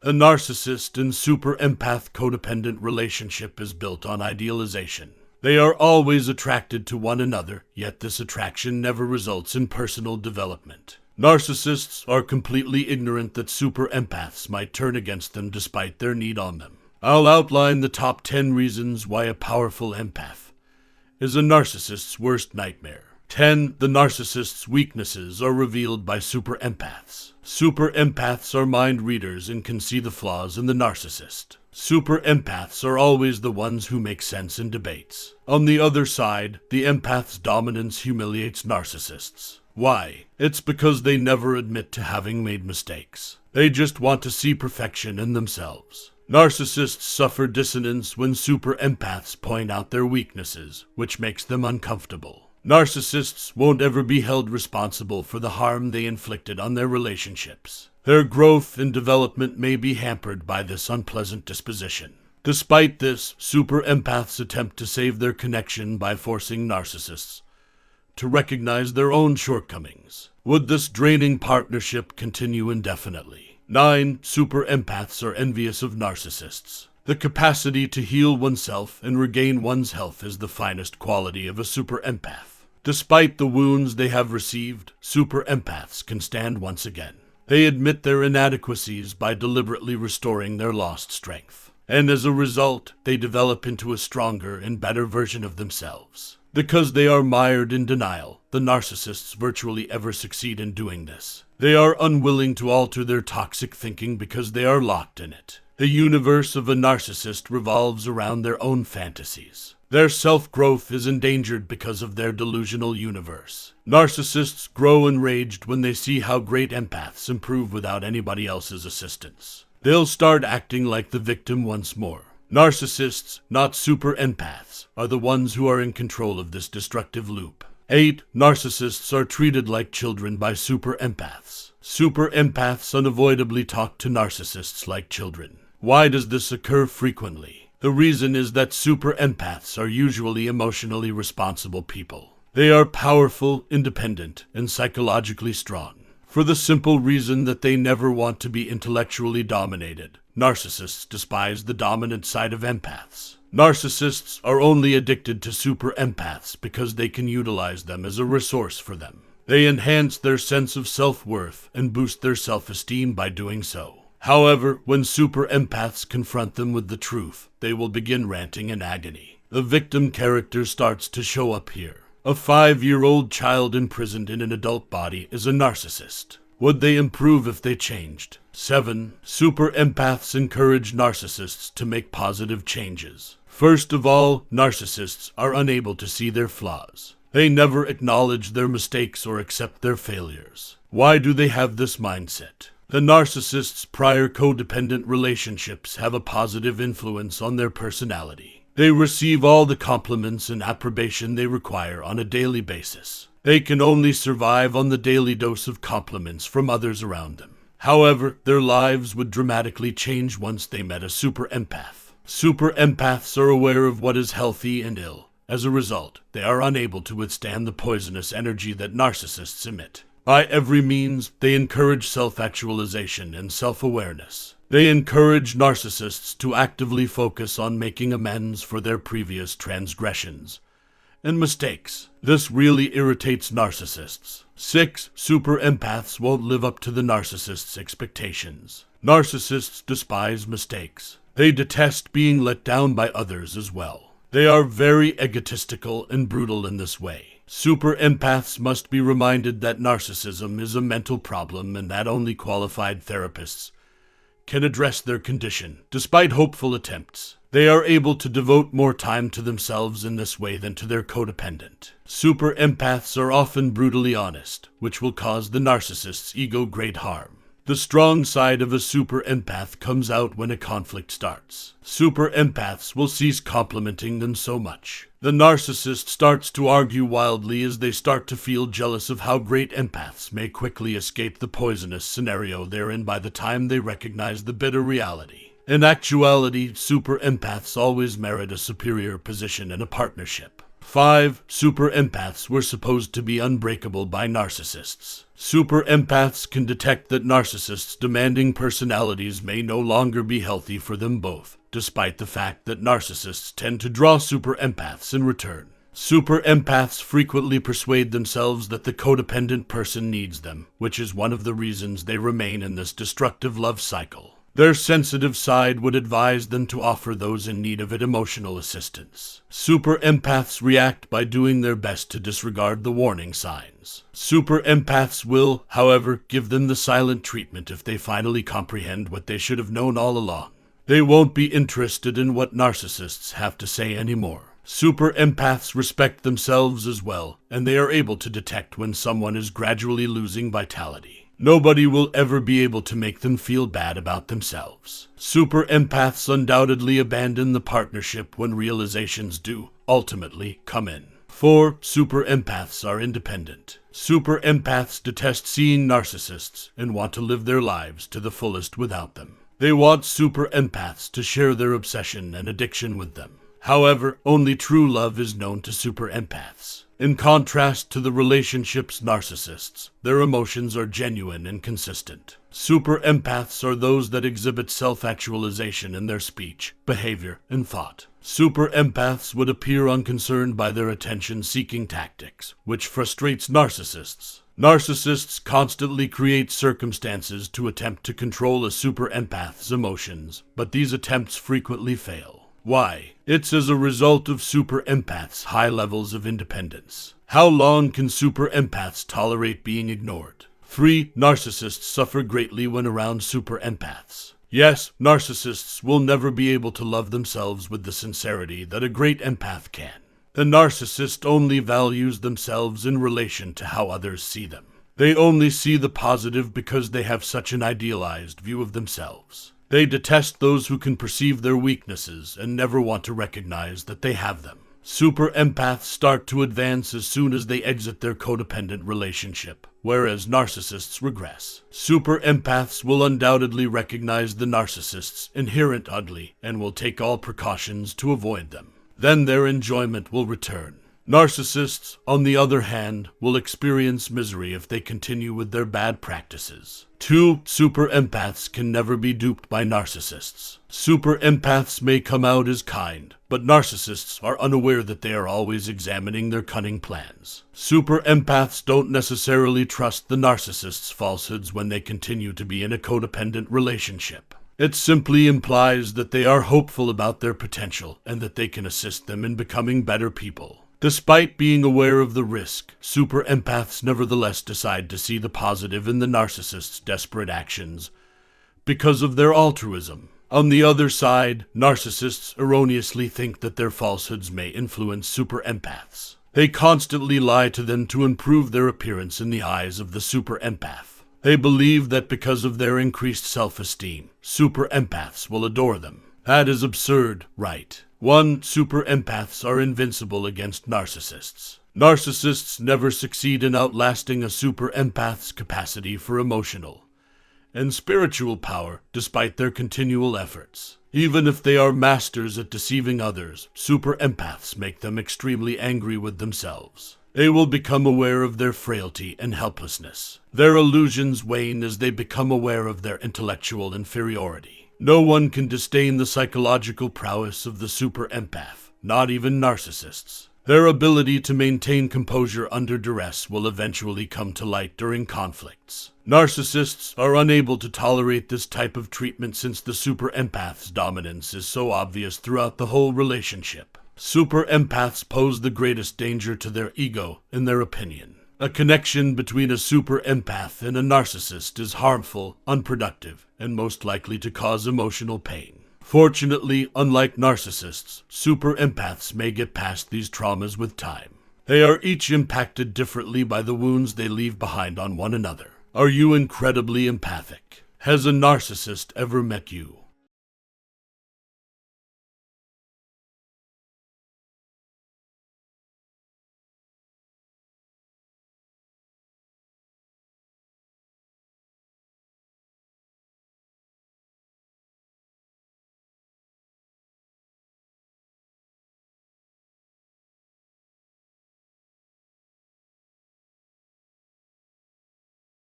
A narcissist and super empath codependent relationship is built on idealization. They are always attracted to one another, yet this attraction never results in personal development. Narcissists are completely ignorant that super empaths might turn against them despite their need on them. I'll outline the top 10 reasons why a powerful empath is a narcissist's worst nightmare. 10. The narcissist's weaknesses are revealed by super empaths. Super empaths are mind readers and can see the flaws in the narcissist. Super empaths are always the ones who make sense in debates. On the other side, the empath's dominance humiliates narcissists. Why? It's because they never admit to having made mistakes. They just want to see perfection in themselves. Narcissists suffer dissonance when super empaths point out their weaknesses, which makes them uncomfortable. Narcissists won't ever be held responsible for the harm they inflicted on their relationships. Their growth and development may be hampered by this unpleasant disposition. Despite this, super empaths attempt to save their connection by forcing narcissists to recognize their own shortcomings. Would this draining partnership continue indefinitely? 9. Super empaths are envious of narcissists. The capacity to heal oneself and regain one's health is the finest quality of a super empath. Despite the wounds they have received, super empaths can stand once again. They admit their inadequacies by deliberately restoring their lost strength. And as a result, they develop into a stronger and better version of themselves. Because they are mired in denial, the narcissists virtually ever succeed in doing this. They are unwilling to alter their toxic thinking because they are locked in it. The universe of a narcissist revolves around their own fantasies. Their self-growth is endangered because of their delusional universe. Narcissists grow enraged when they see how great empaths improve without anybody else's assistance. They'll start acting like the victim once more. Narcissists, not super empaths, are the ones who are in control of this destructive loop. 8. Narcissists are treated like children by super empaths. Super empaths unavoidably talk to narcissists like children. Why does this occur frequently? The reason is that super empaths are usually emotionally responsible people. They are powerful, independent, and psychologically strong. For the simple reason that they never want to be intellectually dominated, narcissists despise the dominant side of empaths. Narcissists are only addicted to super empaths because they can utilize them as a resource for them. They enhance their sense of self-worth and boost their self-esteem by doing so. However, when super empaths confront them with the truth, they will begin ranting in agony. The victim character starts to show up here. A 5-year-old child imprisoned in an adult body is a narcissist. Would they improve if they changed? 7. Super empaths encourage narcissists to make positive changes. First of all, narcissists are unable to see their flaws. They never acknowledge their mistakes or accept their failures. Why do they have this mindset? The narcissist's prior codependent relationships have a positive influence on their personality. They receive all the compliments and approbation they require on a daily basis. They can only survive on the daily dose of compliments from others around them. However, their lives would dramatically change once they met a super empath. Super empaths are aware of what is healthy and ill. As a result, they are unable to withstand the poisonous energy that narcissists emit. By every means, they encourage self-actualization and self-awareness. They encourage narcissists to actively focus on making amends for their previous transgressions and mistakes. This really irritates narcissists. 6. Super empaths won't live up to the narcissist's expectations. Narcissists despise mistakes. They detest being let down by others as well. They are very egotistical and brutal in this way. Super empaths must be reminded that narcissism is a mental problem and that only qualified therapists can address their condition. Despite hopeful attempts, they are able to devote more time to themselves in this way than to their codependent. Super empaths are often brutally honest, which will cause the narcissist's ego great harm. The strong side of a super empath comes out when a conflict starts. Super empaths will cease complimenting them so much. The narcissist starts to argue wildly as they start to feel jealous of how great empaths may quickly escape the poisonous scenario they're in by the time they recognize the bitter reality. In actuality, super empaths always merit a superior position in a partnership. 5. Super empaths were supposed to be unbreakable by narcissists. Super empaths can detect that narcissists' demanding personalities may no longer be healthy for them both, despite the fact that narcissists tend to draw super empaths in return. Super empaths frequently persuade themselves that the codependent person needs them, which is one of the reasons they remain in this destructive love cycle. Their sensitive side would advise them to offer those in need of it emotional assistance. Super empaths react by doing their best to disregard the warning signs. Super empaths will, however, give them the silent treatment if they finally comprehend what they should have known all along. They won't be interested in what narcissists have to say anymore. Super empaths respect themselves as well, and they are able to detect when someone is gradually losing vitality. Nobody will ever be able to make them feel bad about themselves. Super empaths undoubtedly abandon the partnership when realizations do, ultimately, come in. 4. Super empaths are independent. Super empaths detest seeing narcissists and want to live their lives to the fullest without them. They want super empaths to share their obsession and addiction with them. However, only true love is known to super empaths. In contrast to the relationship's narcissists, their emotions are genuine and consistent. Super empaths are those that exhibit self-actualization in their speech, behavior, and thought. Super empaths would appear unconcerned by their attention-seeking tactics, which frustrates narcissists. Narcissists constantly create circumstances to attempt to control a super empath's emotions, but these attempts frequently fail. Why? It's as a result of super empaths' high levels of independence. How long can super empaths tolerate being ignored? 3. Narcissists suffer greatly when around super empaths. Yes, narcissists will never be able to love themselves with the sincerity that a great empath can. The narcissist only values themselves in relation to how others see them. They only see the positive because they have such an idealized view of themselves. They detest those who can perceive their weaknesses and never want to recognize that they have them. Super empaths start to advance as soon as they exit their codependent relationship, whereas narcissists regress. Super empaths will undoubtedly recognize the narcissist's inherent ugly and will take all precautions to avoid them. Then their enjoyment will return. Narcissists, on the other hand, will experience misery if they continue with their bad practices. 2. Super empaths can never be duped by narcissists. Super empaths may come out as kind, but narcissists are unaware that they are always examining their cunning plans. Super empaths don't necessarily trust the narcissist's falsehoods when they continue to be in a codependent relationship. It simply implies that they are hopeful about their potential and that they can assist them in becoming better people. Despite being aware of the risk, super empaths nevertheless decide to see the positive in the narcissist's desperate actions because of their altruism. On the other side, narcissists erroneously think that their falsehoods may influence super empaths. They constantly lie to them to improve their appearance in the eyes of the super empath. They believe that because of their increased self-esteem, super empaths will adore them. That is absurd, right? 1. Super empaths are invincible against narcissists. Narcissists never succeed in outlasting a super empath's capacity for emotional and spiritual power, despite their continual efforts. Even if they are masters at deceiving others, super empaths make them extremely angry with themselves. They will become aware of their frailty and helplessness. Their illusions wane as they become aware of their intellectual inferiority. No one can disdain the psychological prowess of the super empath, not even narcissists. Their ability to maintain composure under duress will eventually come to light during conflicts. Narcissists are unable to tolerate this type of treatment since the super empath's dominance is so obvious throughout the whole relationship. Super empaths pose the greatest danger to their ego, in their opinion. A connection between a super empath and a narcissist is harmful, unproductive, and most likely to cause emotional pain. Fortunately, unlike narcissists, super empaths may get past these traumas with time. They are each impacted differently by the wounds they leave behind on one another. Are you incredibly empathic? Has a narcissist ever met you?